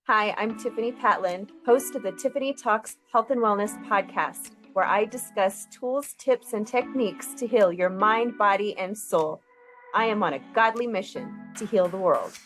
Hi, I'm Tiffani Patlan, host of the Tiffani Talks Health and Wellness podcast, where I discuss tools, tips, and techniques to heal your mind, body, and soul. I am on a godly mission to heal the world.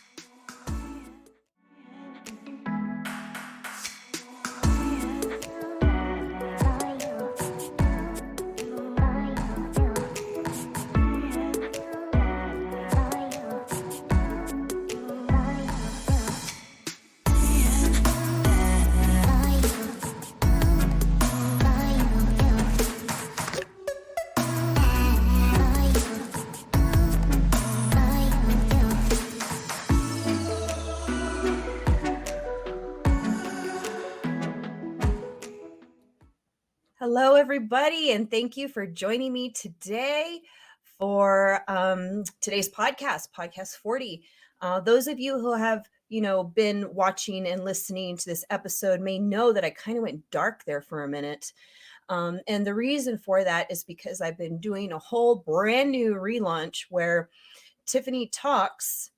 Hello, everybody, and thank you for joining me today for today's podcast 40. Those of you who have, been watching and listening to this episode may know that I kind of went dark there for a minute. And the reason for that is because I've been doing a whole brand new relaunch where Tiffani Talks,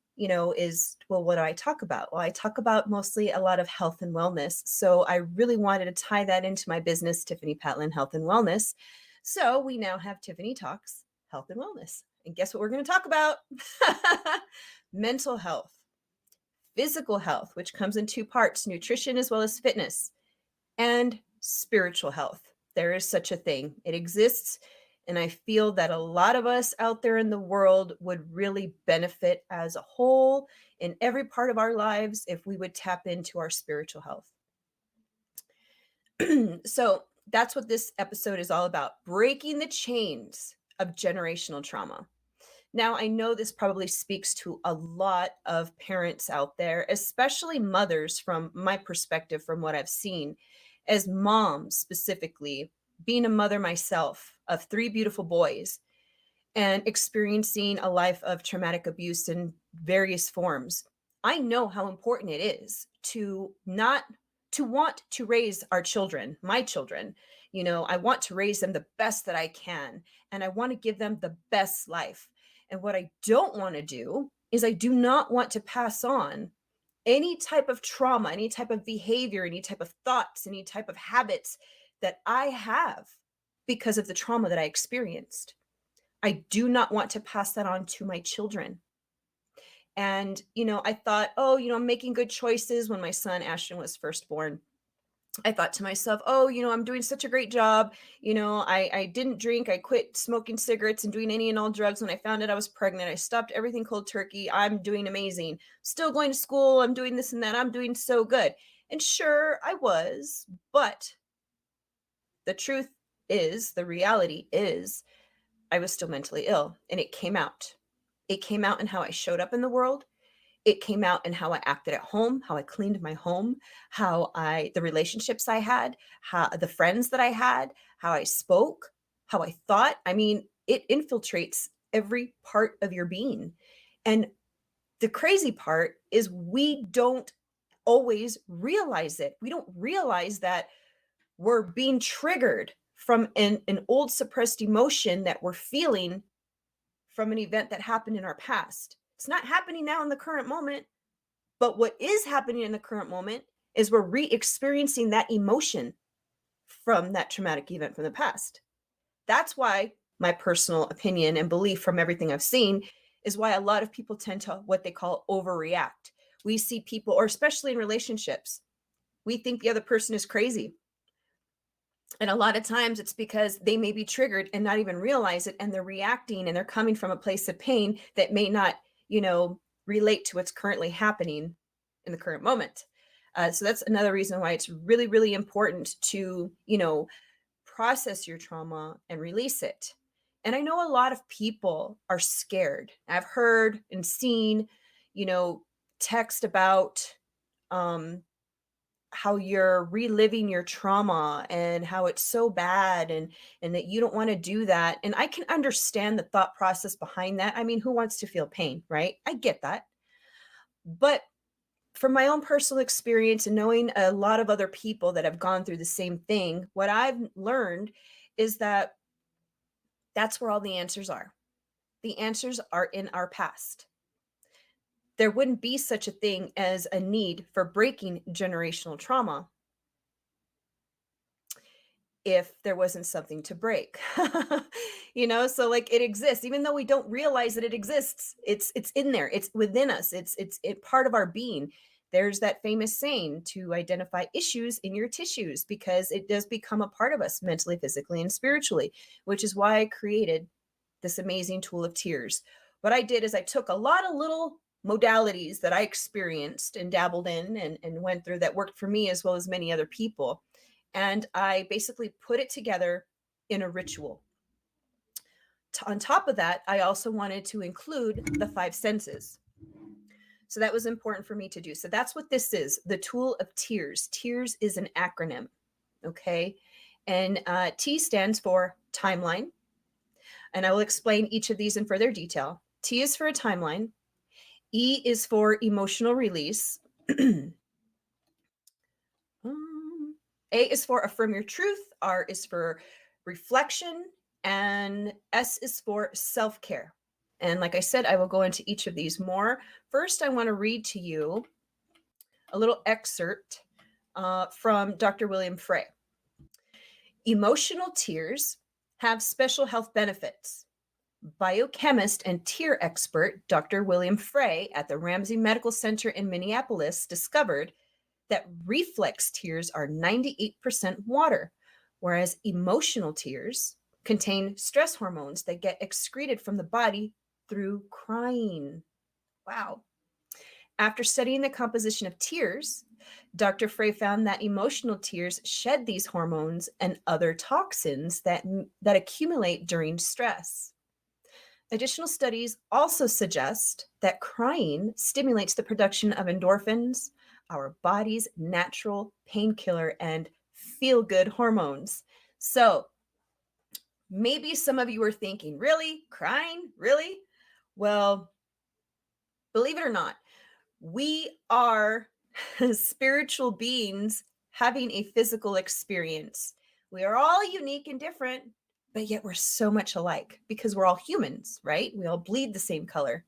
what do I talk about? Well, I talk about mostly a lot of health and wellness. So I really wanted to tie that into my business, Tiffani Patlan Health and Wellness. So we now have Tiffani Talks Health and Wellness. And guess what we're going to talk about? Mental health, physical health, which comes in two parts, nutrition as well as fitness, and spiritual health. There is such a thing. It exists. And I feel that a lot of us out there in the world would really benefit as a whole in every part of our lives if we would tap into our spiritual health. So that's what this episode is all about, breaking the chains of generational trauma. Now, I know this probably speaks to a lot of parents out there, especially mothers from my perspective, from what I've seen. As moms specifically, being a mother myself of 3 beautiful boys and experiencing a life of traumatic abuse in various forms, I know how important it is to want to raise our children, my children. I want to raise them the best that I can, and I want to give them the best life. And what I don't want to do is I do not want to pass on any type of trauma, any type of behavior, any type of thoughts, any type of habits that I have because of the trauma that I experienced. I do not want to pass that on to my children. And, I thought, I'm making good choices when my son Ashton was first born. I thought to myself, I'm doing such a great job. I didn't drink. I quit smoking cigarettes and doing any and all drugs. When I found out I was pregnant, I stopped everything cold turkey. I'm doing amazing. Still going to school. I'm doing this and that. I'm doing so good. And sure, I was. But the truth is, the reality is, I was still mentally ill. And it came out. It came out in how I showed up in the world. It came out in how I acted at home, how I cleaned my home, the relationships I had, how the friends that I had, how I spoke, how I thought. I mean, it infiltrates every part of your being. And the crazy part is we don't always realize it. We don't realize that we're being triggered from an old suppressed emotion that we're feeling from an event that happened in our past. It's not happening now in the current moment, but what is happening in the current moment is we're re-experiencing that emotion from that traumatic event from the past. That's why my personal opinion and belief from everything I've seen is why a lot of people tend to what they call overreact. We see people, or especially in relationships, we think the other person is crazy. And a lot of times it's because they may be triggered and not even realize it. And they're reacting and they're coming from a place of pain that may not, relate to what's currently happening in the current moment. So that's another reason why it's really, really important to, process your trauma and release it. And I know a lot of people are scared. I've heard and seen, text about, how you're reliving your trauma and how it's so bad and that you don't want to do that. And I can understand the thought process behind that. I mean, who wants to feel pain, right? I get that. But from my own personal experience and knowing a lot of other people that have gone through the same thing, what I've learned is that that's where all the answers are. The answers are in our past. there wouldn't be such a thing as a need for breaking generational trauma if there wasn't something to break. So like it exists even though we don't realize that it exists. It's in there. It's within us. It's part of our being. There's that famous saying to identify issues in your tissues because it does become a part of us mentally, physically, and spiritually, which is why I created this amazing tool of tears. What I did is I took a lot of little modalities that I experienced and dabbled in and went through that worked for me as well as many other people. And I basically put it together in a ritual. On top of that, I also wanted to include the five senses. So that was important for me to do. So that's what this is, the Tool of T.E.A.R.S. T.E.A.R.S is an acronym, okay? And T stands for timeline. And I will explain each of these in further detail. T is for a timeline. E is for emotional release. A is for affirm your truth. R is for reflection. And S is for self-care. And like I said, I will go into each of these more. First, I want to read to you a little excerpt from Dr. William Frey. Emotional tears have special health benefits. Biochemist and tear expert Dr. William Frey at the Ramsey Medical Center in Minneapolis discovered that reflex tears are 98% water, whereas emotional tears contain stress hormones that get excreted from the body through crying. Wow. After studying the composition of tears, Dr. Frey found that emotional tears shed these hormones and other toxins that accumulate during stress. Additional studies also suggest that crying stimulates the production of endorphins, our body's natural painkiller and feel-good hormones. So maybe some of you are thinking, really? Crying? Really? Well, believe it or not, we are spiritual beings having a physical experience. We are all unique and different, but yet we're so much alike because we're all humans, right? We all bleed the same color.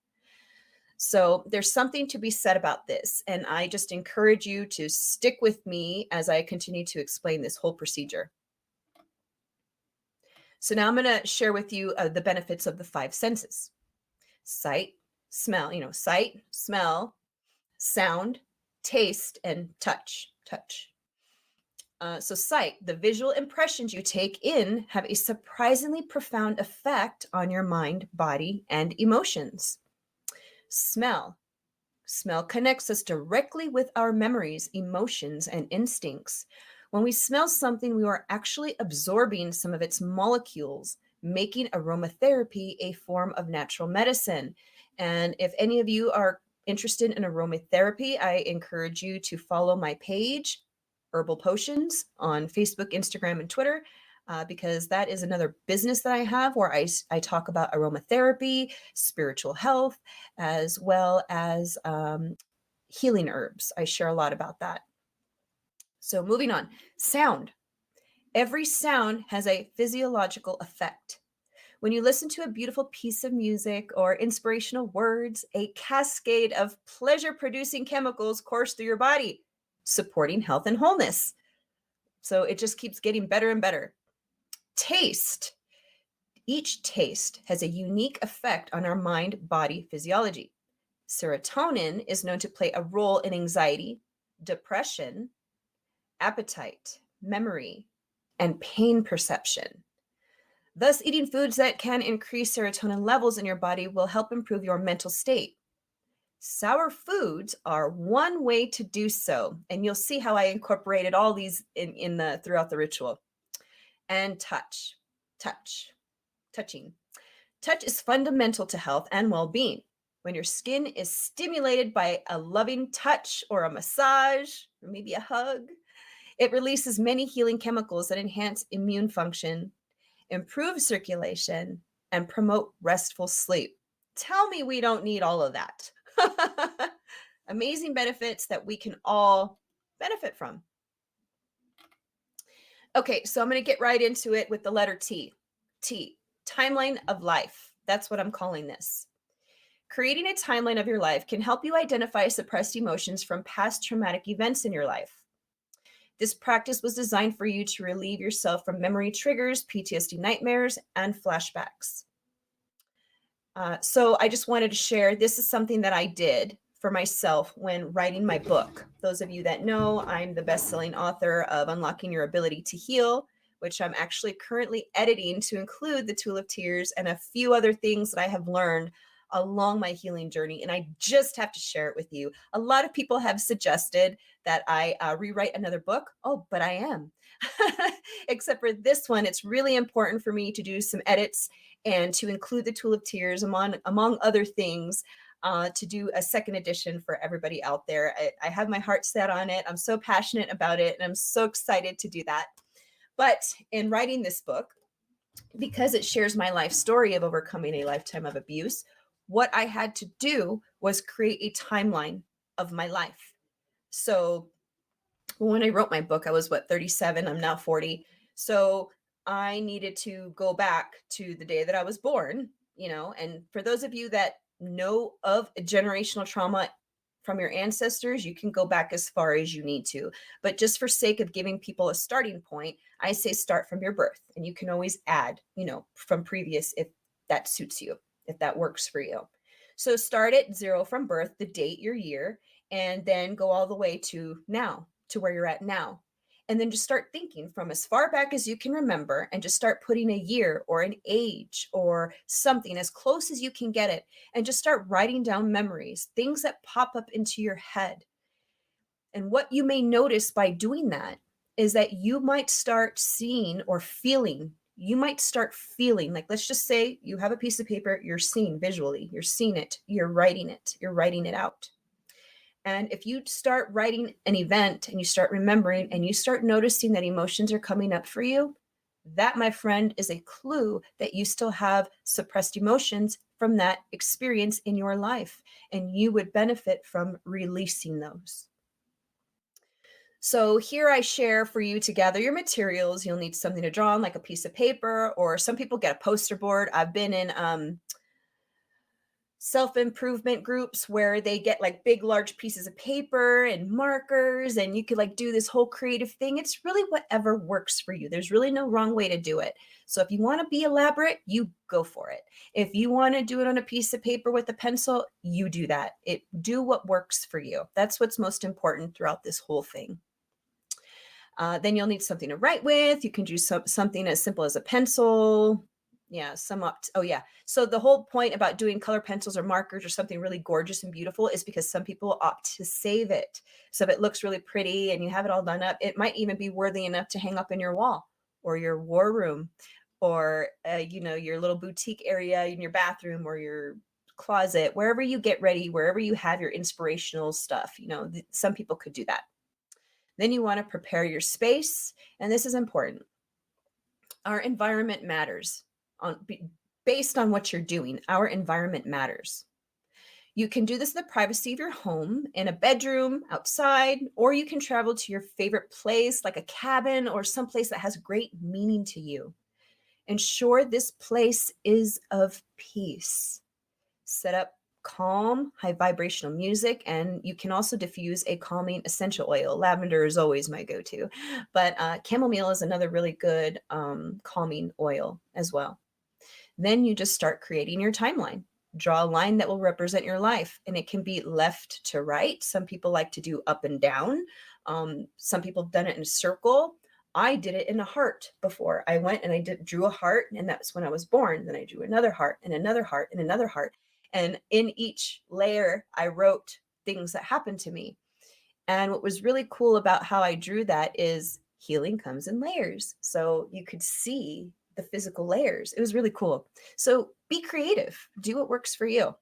So there's something to be said about this. And I just encourage you to stick with me as I continue to explain this whole procedure. So now I'm going to share with you the benefits of the five senses: sight, smell, sight, smell, sound, taste, and touch. So sight, the visual impressions you take in have a surprisingly profound effect on your mind, body, and emotions. Smell connects us directly with our memories, emotions, and instincts. When we smell something, we are actually absorbing some of its molecules, making aromatherapy a form of natural medicine. And if any of you are interested in aromatherapy, I encourage you to follow my page, Herbal Potions, on Facebook, Instagram, and Twitter, because that is another business that I have where I talk about aromatherapy, spiritual health, as well as healing herbs. I share a lot about that. So moving on, sound. Every sound has a physiological effect. When you listen to a beautiful piece of music or inspirational words, a cascade of pleasure-producing chemicals course through your body, supporting health and wholeness. So it just keeps getting better and better. Taste. Each taste has a unique effect on our mind-body physiology. Serotonin is known to play a role in anxiety, depression, appetite, memory, and pain perception. Thus, eating foods that can increase serotonin levels in your body will help improve your mental state. Sour foods are one way to do so, and you'll see how I incorporated all these throughout the ritual. And touching. Touch is fundamental to health and well-being. When your skin is stimulated by a loving touch or a massage, or maybe a hug, it releases many healing chemicals that enhance immune function, improve circulation, and promote restful sleep. Tell me we don't need all of that. Amazing benefits that we can all benefit from. Okay, so I'm going to get right into it with the letter T. T, timeline of life. That's what I'm calling this. Creating a timeline of your life can help you identify suppressed emotions from past traumatic events in your life. This practice was designed for you to relieve yourself from memory triggers, PTSD nightmares, and flashbacks. So I just wanted to share this is something that I did for myself when writing my book. Those of you that know, I'm the best-selling author of Unlocking Your Ability to Heal, which I'm actually currently editing to include the Tool of T.E.A.R.S and a few other things that I have learned along my healing journey. And I just have to share it with you. A lot of people have suggested that I rewrite another book. Oh, but I am. Except for this one, it's really important for me to do some edits and to include the Tool of T.E.A.R.S among other things, to do a second edition for everybody out there. I have my heart set on it. I'm so passionate about it, and I'm so excited to do that. But in writing this book, because it shares my life story of overcoming a lifetime of abuse, what I had to do was create a timeline of my life. So when I wrote my book, I was 37, I'm now 40. So I needed to go back to the day that I was born, and for those of you that know of generational trauma from your ancestors, you can go back as far as you need to. But just for sake of giving people a starting point, I say start from your birth, and you can always add, from previous if that suits you, if that works for you. So start at 0 from birth, the date, your year, and then go all the way to now, to where you're at now. And then just start thinking from as far back as you can remember, and just start putting a year or an age or something as close as you can get it, and just start writing down memories, things that pop up into your head. And what you may notice by doing that is that you might start seeing or feeling, like, let's just say you have a piece of paper, you're seeing visually, you're seeing it, you're writing it out. And if you start writing an event and you start remembering and you start noticing that emotions are coming up for you, that, my friend, is a clue that you still have suppressed emotions from that experience in your life, and you would benefit from releasing those. So here I share for you to gather your materials. You'll need something to draw on, like a piece of paper, or some people get a poster board. I've been in self-improvement groups where they get like big, large pieces of paper and markers, and you could like do this whole creative thing. It's really whatever works for you. There's really no wrong way to do it. So if you want to be elaborate, you go for it. If you want to do it on a piece of paper with a pencil, you do that. Do what works for you. That's what's most important throughout this whole thing. Then you'll need something to write with. You can do something as simple as a pencil. Yeah, So the whole point about doing color pencils or markers or something really gorgeous and beautiful is because some people opt to save it. So if it looks really pretty and you have it all done up, it might even be worthy enough to hang up in your wall or your war room, or your little boutique area in your bathroom or your closet, wherever you get ready, wherever you have your inspirational stuff. Some people could do that. Then you want to prepare your space, and this is important. Our environment matters. Based on what you're doing, our environment matters. You can do this in the privacy of your home, in a bedroom, outside, or you can travel to your favorite place, like a cabin or someplace that has great meaning to you. Ensure this place is of peace. Set up calm, high vibrational music, and you can also diffuse a calming essential oil. Lavender is always my go-to, but chamomile is another really good calming oil as well. Then you just start creating your timeline. Draw a line that will represent your life, and it can be left to right. Some people like to do up and down. Some people have done it in a circle. I did it in a heart before. I went and I drew a heart, and that's when I was born. Then I drew another heart and another heart and another heart. And in each layer, I wrote things that happened to me. And what was really cool about how I drew that is healing comes in layers. So you could see the physical layers. It was really cool. So be creative. Do what works for you.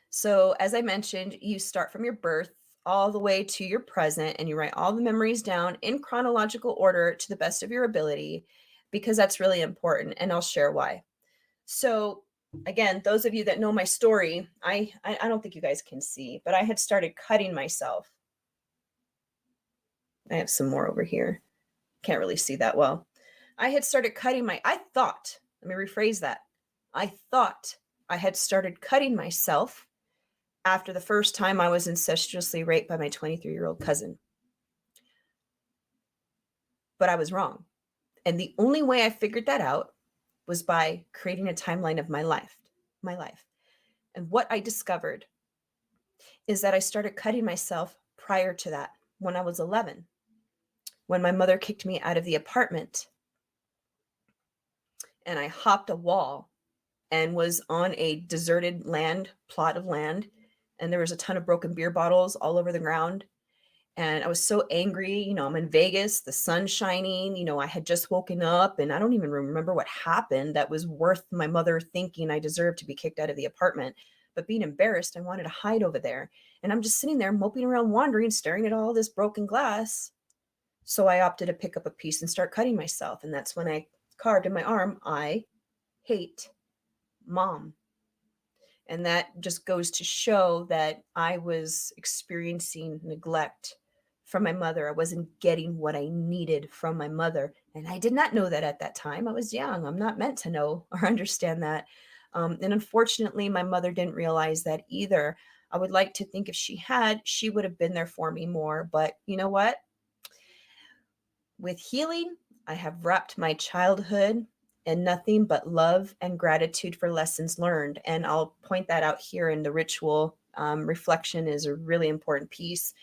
So as I mentioned, you start from your birth all the way to your present, and you write all the memories down in chronological order to the best of your ability, because that's really important, and I'll share why. So again, those of you that know my story, I don't think you guys can see, but I had started cutting myself. I have some more over here. Can't really see that well. I had started cutting I thought, Let me rephrase that. I thought I had started cutting myself after the first time I was incestuously raped by my 23-year-old cousin. But I was wrong. And the only way I figured that out was by creating a timeline of my life. And what I discovered is that I started cutting myself prior to that, when I was 11, when my mother kicked me out of the apartment and I hopped a wall and was on a deserted plot of land, and there was a ton of broken beer bottles all over the ground. And I was so angry. I'm in Vegas, the sun's shining. I had just woken up and I don't even remember what happened that was worth my mother thinking I deserved to be kicked out of the apartment. But being embarrassed, I wanted to hide over there. And I'm just sitting there moping around, wandering, staring at all this broken glass. So I opted to pick up a piece and start cutting myself. And that's when I carved in my arm, I hate mom. And that just goes to show that I was experiencing neglect from my mother. I wasn't getting what I needed from my mother. And I did not know that at that time. I was young. I'm not meant to know or understand that. And unfortunately, my mother didn't realize that either. I would like to think if she had, she would have been there for me more. But you know what? With healing, I have wrapped my childhood in nothing but love and gratitude for lessons learned. And I'll point that out here in the ritual. Reflection is a really important piece.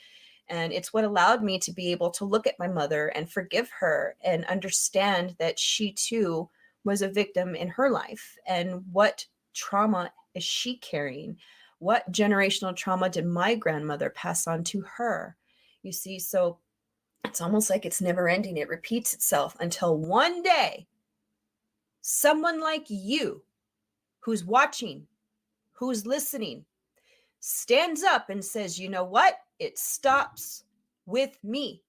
And it's what allowed me to be able to look at my mother and forgive her and understand that she too was a victim in her life. And what trauma is she carrying? What generational trauma did my grandmother pass on to her? You see, so it's almost like it's never ending. It repeats itself until one day, someone like you who's watching, who's listening, stands up and says, you know what? It stops with me.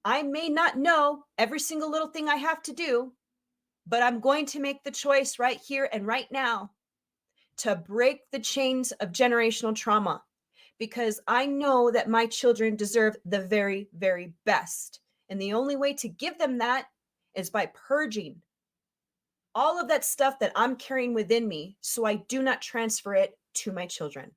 I may not know every single little thing I have to do, but I'm going to make the choice right here and right now to break the chains of generational trauma, because I know that my children deserve the very, very best. And the only way to give them that is by purging all of that stuff that I'm carrying within me so I do not transfer it to my children.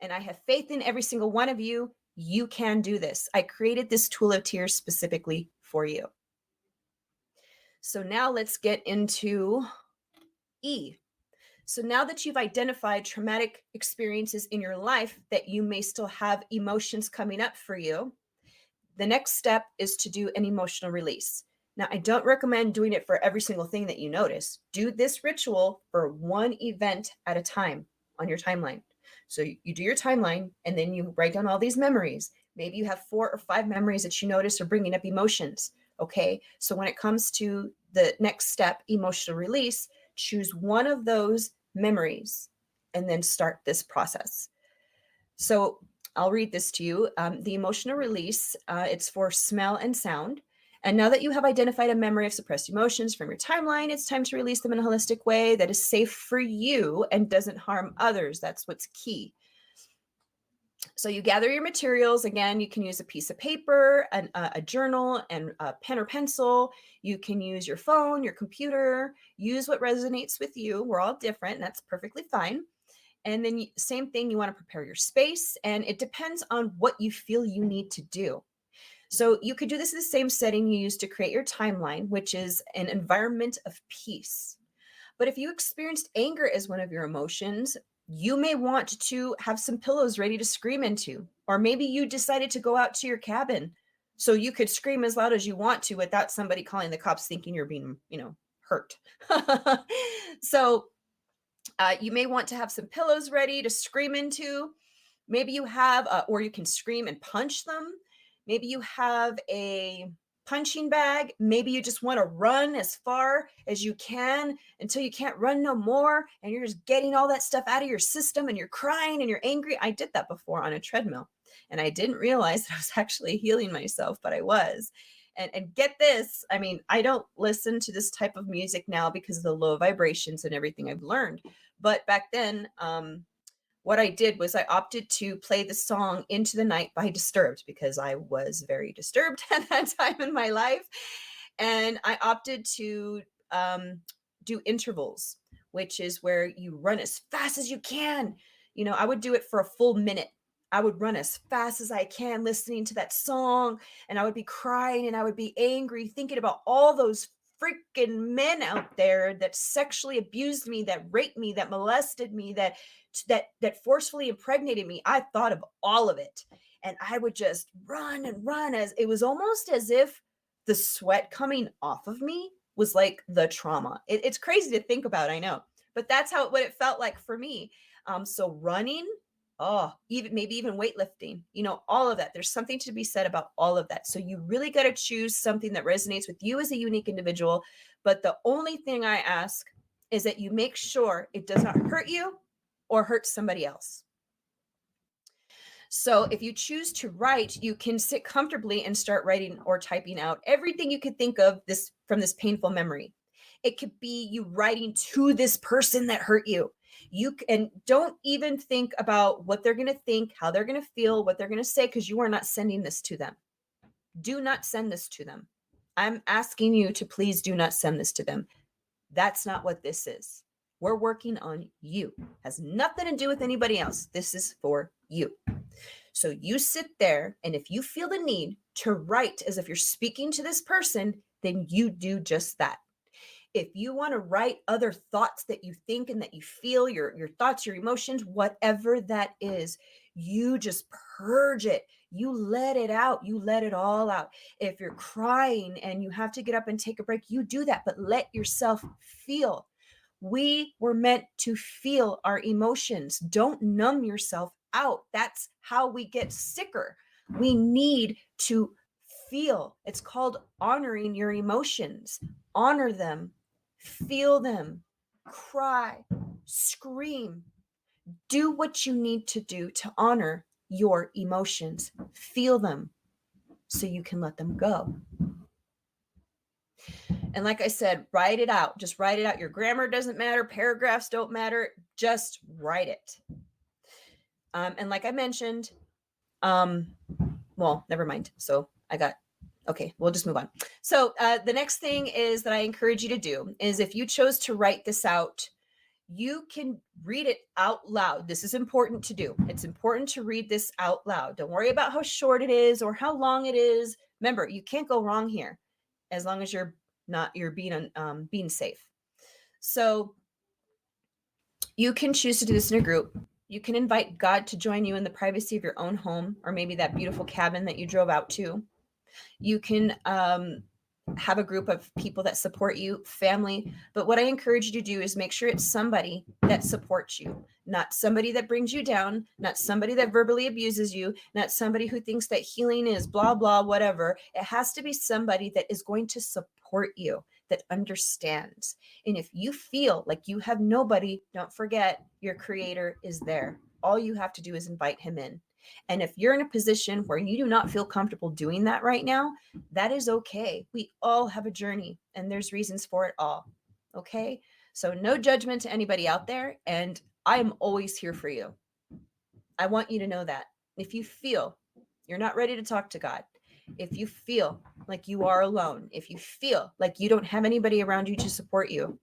And I have faith in every single one of you. You can do this. I created this Tool of T.E.A.R.S specifically for you. So now let's get into E. So now that you've identified traumatic experiences in your life that you may still have emotions coming up for you, the next step is to do an emotional release. Now, I don't recommend doing it for every single thing that you notice. Do this ritual for one event at a time on your timeline. So you do your timeline and then you write down all these memories. Maybe you have 4 or 5 memories that you notice are bringing up emotions. Okay. So when it comes to the next step, emotional release, choose one of those memories and then start this process. So I'll read this to you. The emotional release, it's for smell and sound. And now that you have identified a memory of suppressed emotions from your timeline, it's time to release them in a holistic way that is safe for you and doesn't harm others. That's what's key. So you gather your materials. Again, you can use a piece of paper, a journal, and a pen or pencil. You can use your phone, your computer. Use what resonates with you. We're all different, and that's perfectly fine. And then same thing, you want to prepare your space, and it depends on what you feel you need to do. So you could do this in the same setting you use to create your timeline, which is an environment of peace. But if you experienced anger as one of your emotions, you may want to have some pillows ready to scream into. Or maybe you decided to go out to your cabin so you could scream as loud as you want to without somebody calling the cops thinking you're being, hurt. So you may want to have some pillows ready to scream into. Maybe you have, or you can scream and punch them. Maybe you have a punching bag. Maybe you just want to run as far as you can until you can't run no more. And you're just getting all that stuff out of your system and you're crying and you're angry. I did that before on a treadmill and I didn't realize that I was actually healing myself, but I was. And get this, I mean, I don't listen to this type of music now because of the low vibrations and everything I've learned. But back then, what I did was I opted to play the song Into the Night by Disturbed because I was very disturbed at that time in my life. And I opted to do intervals, which is where you run as fast as you can. I would do it for a full minute. I would run as fast as I can listening to that song, and I would be crying and I would be angry thinking about all those freaking men out there that sexually abused me, that raped me, that molested me, that forcefully impregnated me. I thought of all of it, and I would just run and run, as it was almost as if the sweat coming off of me was like the trauma. It's crazy to think about, I know, but that's what it felt like for me. So running, maybe even weightlifting, all of that. There's something to be said about all of that. So you really got to choose something that resonates with you as a unique individual. But the only thing I ask is that you make sure it does not hurt you or hurt somebody else. So if you choose to write, you can sit comfortably and start writing or typing out everything you could think of from this painful memory. It could be you writing to this person that hurt you. And don't even think about what they're going to think, how they're going to feel, what they're going to say, because you are not sending this to them. Do not send this to them. I'm asking you to please do not send this to them. That's not what this is. We're working on you. It has nothing to do with anybody else. This is for you. So you sit there, and if you feel the need to write as if you're speaking to this person, then you do just that. If you want to write other thoughts that you think and that you feel, your thoughts, your emotions, whatever that is, you just purge it. You let it out. You let it all out. If you're crying and you have to get up and take a break, you do that, but let yourself feel. We were meant to feel our emotions. Don't numb yourself out. That's how we get sicker. We need to feel. It's called honoring your emotions. Honor them, feel them, cry, scream. Do what you need to do to honor your emotions. Feel them so you can let them go. And like I said, write it out. Just write it out. Your grammar doesn't matter. Paragraphs don't matter. Just write it. And like I mentioned, well, never mind. So okay, we'll just move on. So the next thing is that I encourage you to do is, if you chose to write this out, you can read it out loud. This is important to do. It's important to read this out loud. Don't worry about how short it is or how long it is. Remember, you can't go wrong here as long as you're being safe. So you can choose to do this in a group. You can invite God to join you in the privacy of your own home, or maybe that beautiful cabin that you drove out to. You can have a group of people that support you, family. But what I encourage you to do is make sure it's somebody that supports you, not somebody that brings you down, not somebody that verbally abuses you, not somebody who thinks that healing is blah, blah, whatever. It has to be somebody that is going to support you, that understands. And if you feel like you have nobody, don't forget your creator is there. All you have to do is invite him in. And if you're in a position where you do not feel comfortable doing that right now, that is okay. We all have a journey, and there's reasons for it all. Okay? So no judgment to anybody out there, and I am always here for you. I want you to know that. If you feel you're not ready to talk to God, if you feel like you are alone, if you feel like you don't have anybody around you to support you,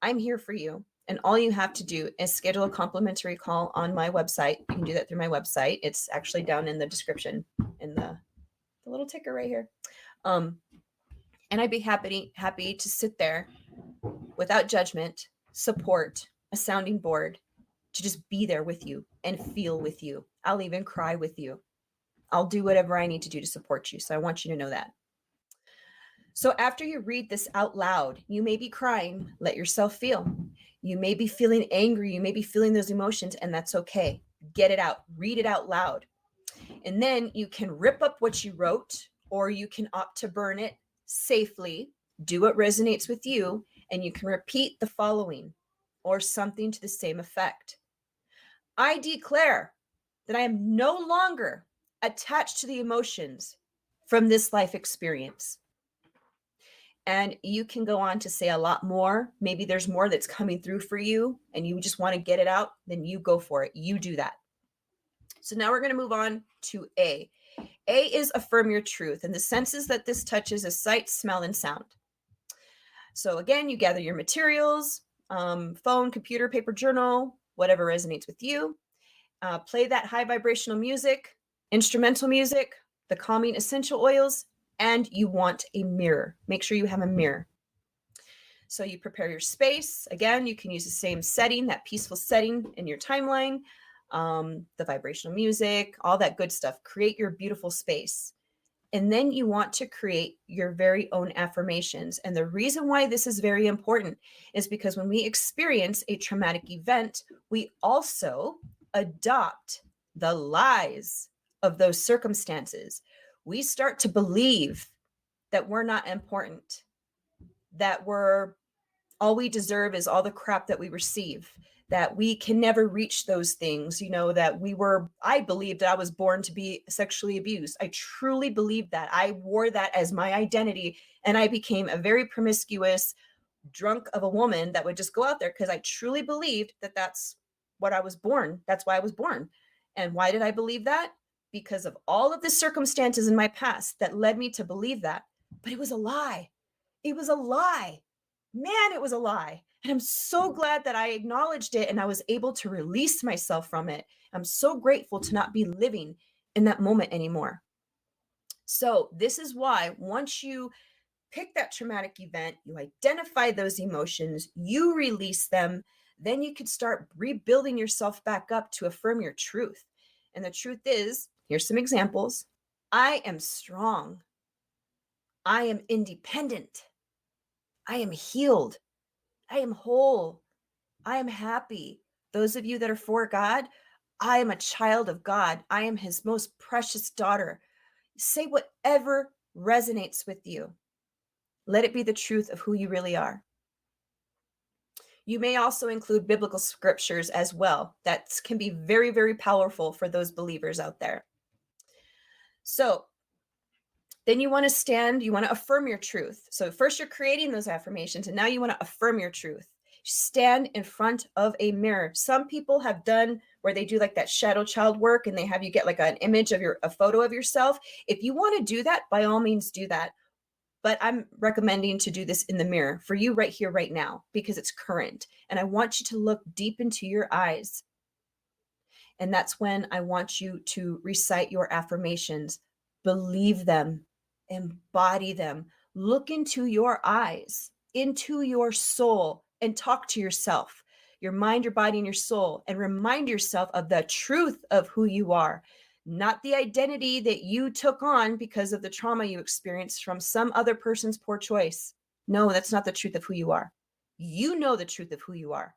I'm here for you. And all you have to do is schedule a complimentary call on my website. You can do that through my website. It's actually down in the description in the little ticker right here. And I'd be happy to sit there without judgment, support, a sounding board, to just be there with you and feel with you. I'll even cry with you. I'll do whatever I need to do to support you. So I want you to know that. So after you read this out loud, you may be crying. Let yourself feel. You may be feeling angry. You may be feeling those emotions, and that's okay. Get it out. Read it out loud. And then you can rip up what you wrote, or you can opt to burn it safely. Do what resonates with you, and you can repeat the following or something to the same effect. I declare that I am no longer attached to the emotions from this life experience. And you can go on to say a lot more. Maybe there's more that's coming through for you and you just want to get it out, then you go for it. You do that. So now we're going to move on to A. A is affirm your truth. And the senses that this touches is sight, smell, and sound. So again, you gather your materials, phone, computer, paper, journal, whatever resonates with you. Play that high vibrational music, instrumental music, the calming essential oils, and you want a mirror. Make sure you have a mirror. So you prepare your space. Again, you can use the same setting, that peaceful setting in your timeline, the vibrational music, all that good stuff. Create your beautiful space. And then you want to create your very own affirmations. And the reason why this is very important is because when we experience a traumatic event, we also adopt the lies of those circumstances. We start to believe that we're not important, that all we deserve is all the crap that we receive, that we can never reach those things, that I believed that I was born to be sexually abused. I truly believed that. I wore that as my identity, and I became a very promiscuous drunk of a woman that would just go out there because I truly believed that that's what I was born. That's why I was born. And why did I believe that? Because of all of the circumstances in my past that led me to believe that. But it was a lie. It was a lie. Man, it was a lie. And I'm so glad that I acknowledged it and I was able to release myself from it. I'm so grateful to not be living in that moment anymore. So this is why once you pick that traumatic event, you identify those emotions, you release them, then you could start rebuilding yourself back up to affirm your truth. And the truth is, here's some examples. I am strong. I am independent. I am healed. I am whole. I am happy. Those of you that are for God, I am a child of God. I am his most precious daughter. Say whatever resonates with you. Let it be the truth of who you really are. You may also include biblical scriptures as well. That can be very, very powerful for those believers out there. So then you want to affirm your truth. So first you're creating those affirmations, and now you want to affirm your truth. Stand in front of a mirror. Some people have done where they do like that shadow child work and they have you get like an image of a photo of yourself. If you want to do that, by all means do that. But I'm recommending to do this in the mirror for you right here, right now, because it's current. And I want you to look deep into your eyes. And that's when I want you to recite your affirmations. Believe them, embody them, look into your eyes, into your soul, and talk to yourself, your mind, your body, and your soul, and remind yourself of the truth of who you are. Not the identity that you took on because of the trauma you experienced from some other person's poor choice. No, that's not the truth of who you are. You know the truth of who you are.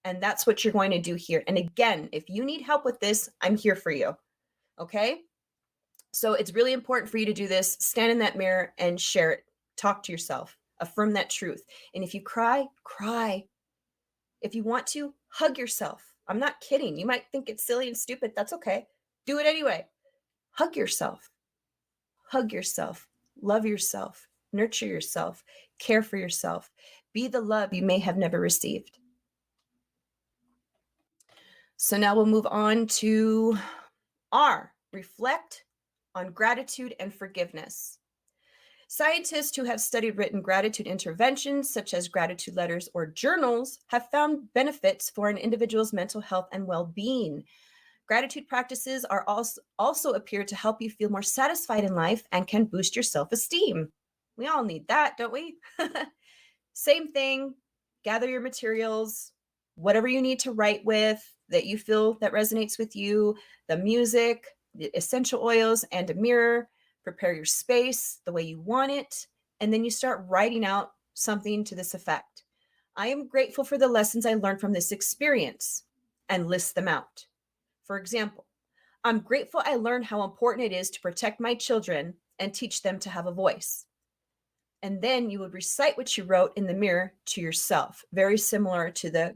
And that's what you're going to do here. And again, if you need help with this, I'm here for you. Okay? So it's really important for you to do this. Stand in that mirror and share it. Talk to yourself. Affirm that truth. And if you cry, cry. If you want to, hug yourself. I'm not kidding. You might think it's silly and stupid. That's okay. Do it anyway. Hug yourself. Hug yourself. Love yourself. Nurture yourself. Care for yourself. Be the love you may have never received. So now we'll move on to R, reflect on gratitude and forgiveness. Scientists who have studied written gratitude interventions, such as gratitude letters or journals, have found benefits for an individual's mental health and well-being. Gratitude practices are also appear to help you feel more satisfied in life and can boost your self-esteem. We all need that, don't we? Same thing, gather your materials, whatever you need to write with that you feel that resonates with you, the music, the essential oils, and a mirror. Prepare your space the way you want it, and then you start writing out something to this effect. I am grateful for the lessons I learned from this experience, and list them out. For example, I'm grateful I learned how important it is to protect my children and teach them to have a voice. And then you would recite what you wrote in the mirror to yourself, very similar to the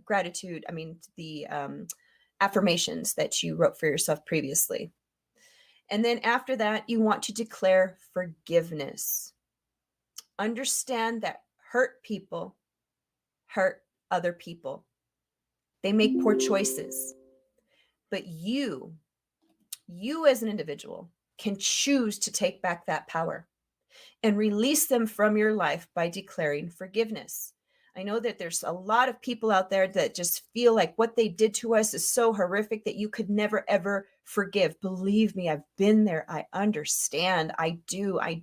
affirmations that you wrote for yourself previously. And then after that, you want to declare forgiveness. Understand that hurt people hurt other people. They make poor choices. But you as an individual can choose to take back that power. and release them from your life by declaring forgiveness. I know that there's a lot of people out there that just feel like what they did to us is so horrific that you could never, ever forgive. Believe me, I've been there. I understand. I do. I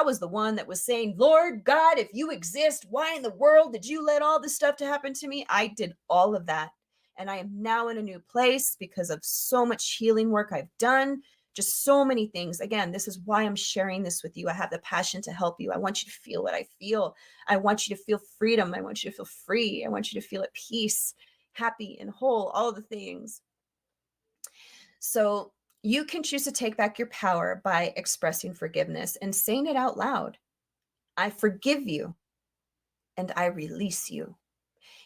was the one that was saying, Lord God, if you exist, why in the world did you let all this stuff to happen to me? I did all of that. And I am now in a new place because of so much healing work I've done, just so many things. Again, this is why I'm sharing this with you. I have the passion to help you. I want you to feel what I feel. I want you to feel freedom. I want you to feel free. I want you to feel at peace, happy and whole, all the things. So you can choose to take back your power by expressing forgiveness and saying it out loud. I forgive you and I release you.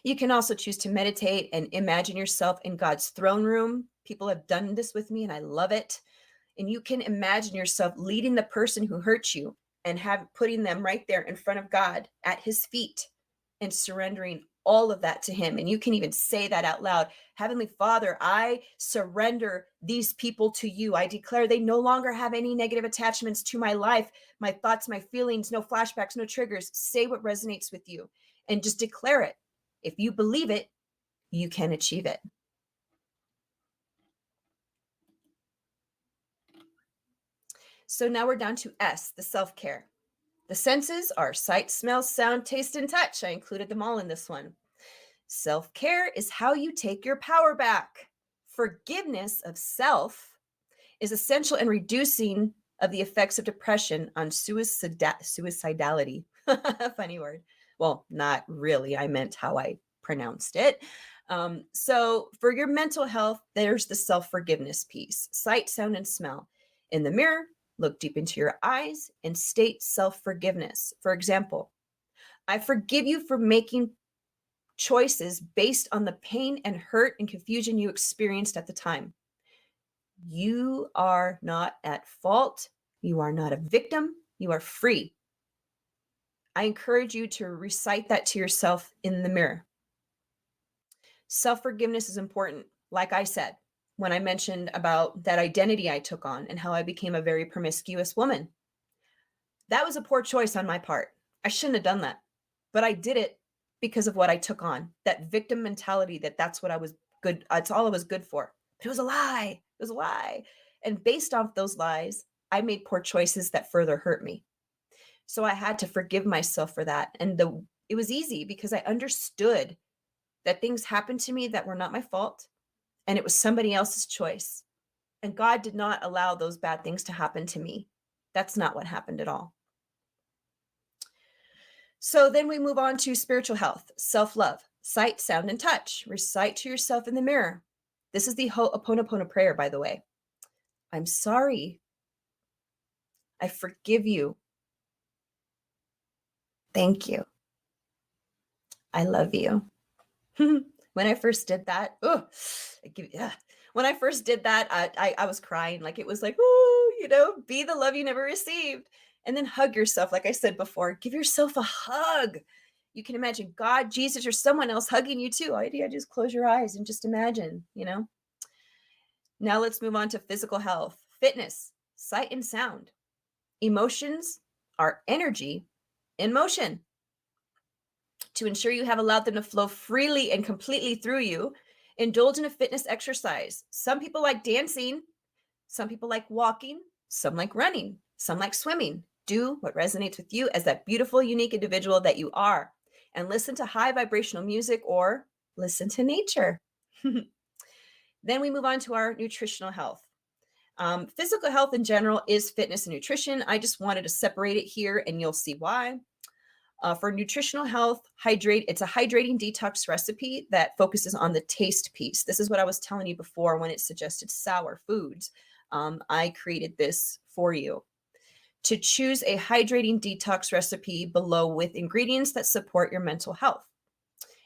You can also choose to meditate and imagine yourself in God's throne room. People have done this with me and I love it. And you can imagine yourself leading the person who hurt you and putting them right there in front of God at his feet and surrendering all of that to him. And you can even say that out loud. Heavenly Father, I surrender these people to you. I declare they no longer have any negative attachments to my life, my thoughts, my feelings, no flashbacks, no triggers. Say what resonates with you and just declare it. If you believe it, you can achieve it. So now we're down to S, the self-care. The senses are sight, smell, sound, taste, and touch. I included them all in this one. Self-care is how you take your power back. Forgiveness of self is essential in reducing of the effects of depression on suicidality. Funny word. Well, not really. I meant how I pronounced it. So for your mental health, there's the self-forgiveness piece. Sight, sound, and smell. In the mirror, look deep into your eyes and state self-forgiveness. For example, I forgive you for making choices based on the pain and hurt and confusion you experienced at the time. You are not at fault. You are not a victim. You are free. I encourage you to recite that to yourself in the mirror. Self-forgiveness is important. Like I said, when I mentioned about that identity I took on and how I became a very promiscuous woman, that was a poor choice on my part. I shouldn't have done that, but I did it because of what I took on, that victim mentality, that's what I was good. It's all I was good for. But it was a lie. It was a lie. And based off those lies, I made poor choices that further hurt me. So I had to forgive myself for that. And it was easy because I understood that things happened to me that were not my fault and it was somebody else's choice. And God did not allow those bad things to happen to me. That's not what happened at all. So then we move on to spiritual health, self-love, sight, sound, and touch. Recite to yourself in the mirror. This is the Ho'oponopono prayer, by the way. I'm sorry. I forgive you. Thank you. I love you. When I first did that, when I first did that, I was crying. Like it was like, ooh, be the love you never received. And then hug yourself. Like I said before, give yourself a hug. You can imagine God, Jesus, or someone else hugging you too. All you do, just close your eyes and just imagine, Now let's move on to physical health, fitness, sight and sound. Emotions are energy in motion. To ensure you have allowed them to flow freely and completely through you, indulge in a fitness exercise. Some people like dancing, some people like walking, some like running, some like swimming. Do what resonates with you as that beautiful, unique individual that you are. And listen to high vibrational music or listen to nature. Then we move on to our nutritional health. Physical health in general is fitness and nutrition. I just wanted to separate it here and you'll see why. For nutritional health, it's a hydrating detox recipe that focuses on the taste piece. This is what I was telling you before when it suggested sour foods. I created this for you. To choose a hydrating detox recipe below with ingredients that support your mental health.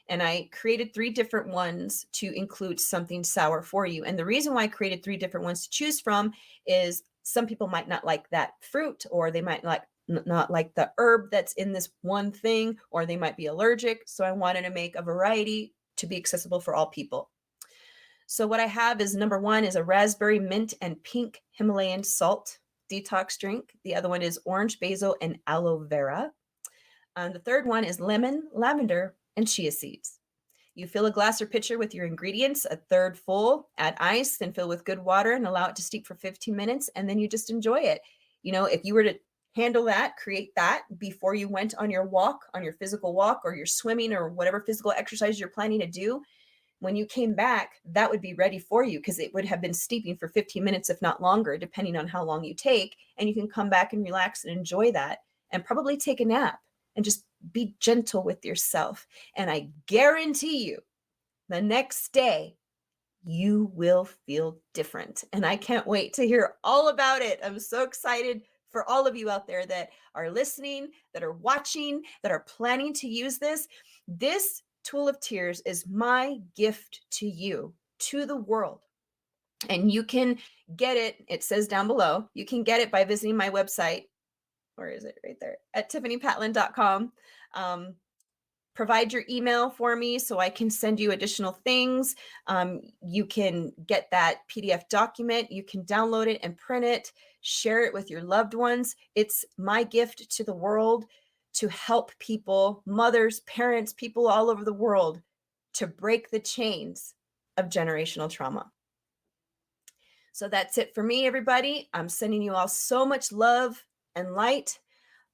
And I created 3 different ones to include something sour for you. And the reason why I created 3 different ones to choose from is some people might not like that fruit, or they might not like the herb that's in this one thing, or they might be allergic. So I wanted to make a variety to be accessible for all people. So what I have is number 1 is a raspberry mint and pink Himalayan salt detox drink. The other one is orange basil and aloe vera. And the third one is lemon, lavender, and chia seeds. You fill a glass or pitcher with your ingredients, a third full, add ice, then fill with good water and allow it to steep for 15 minutes, and then you just enjoy it. If you were to handle that, create that before you went on your walk, on your physical walk, or your swimming, or whatever physical exercise you're planning to do, when you came back, that would be ready for you because it would have been steeping for 15 minutes, if not longer, depending on how long you take. And you can come back and relax and enjoy that and probably take a nap and just be gentle with yourself. And I guarantee you, the next day, you will feel different. And I can't wait to hear all about it. I'm so excited for all of you out there that are listening, that are watching, that are planning to use this. This Tool of T.E.A.R.S is my gift to you, to the world. And you can get it, it says down below, you can get it by visiting my website. Where is it? Right there, at TiffaniPatlan.com. Provide your email for me so I can send you additional things. You can get that PDF document. You can download it and print it, share it with your loved ones. It's my gift to the world to help people, mothers, parents, people all over the world, to break the chains of generational trauma. So that's it for me, everybody. I'm sending you all so much love and light.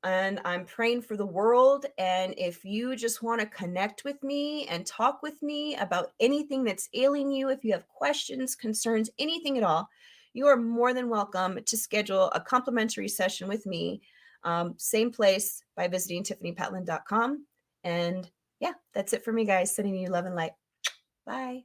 And I'm praying for the world. And if you just want to connect with me and talk with me about anything that's ailing you, if you have questions, concerns, anything at all, you are more than welcome to schedule a complimentary session with me. Same place by visiting TiffaniPatlan.com. And yeah, that's it for me, guys. Sending you love and light. Bye.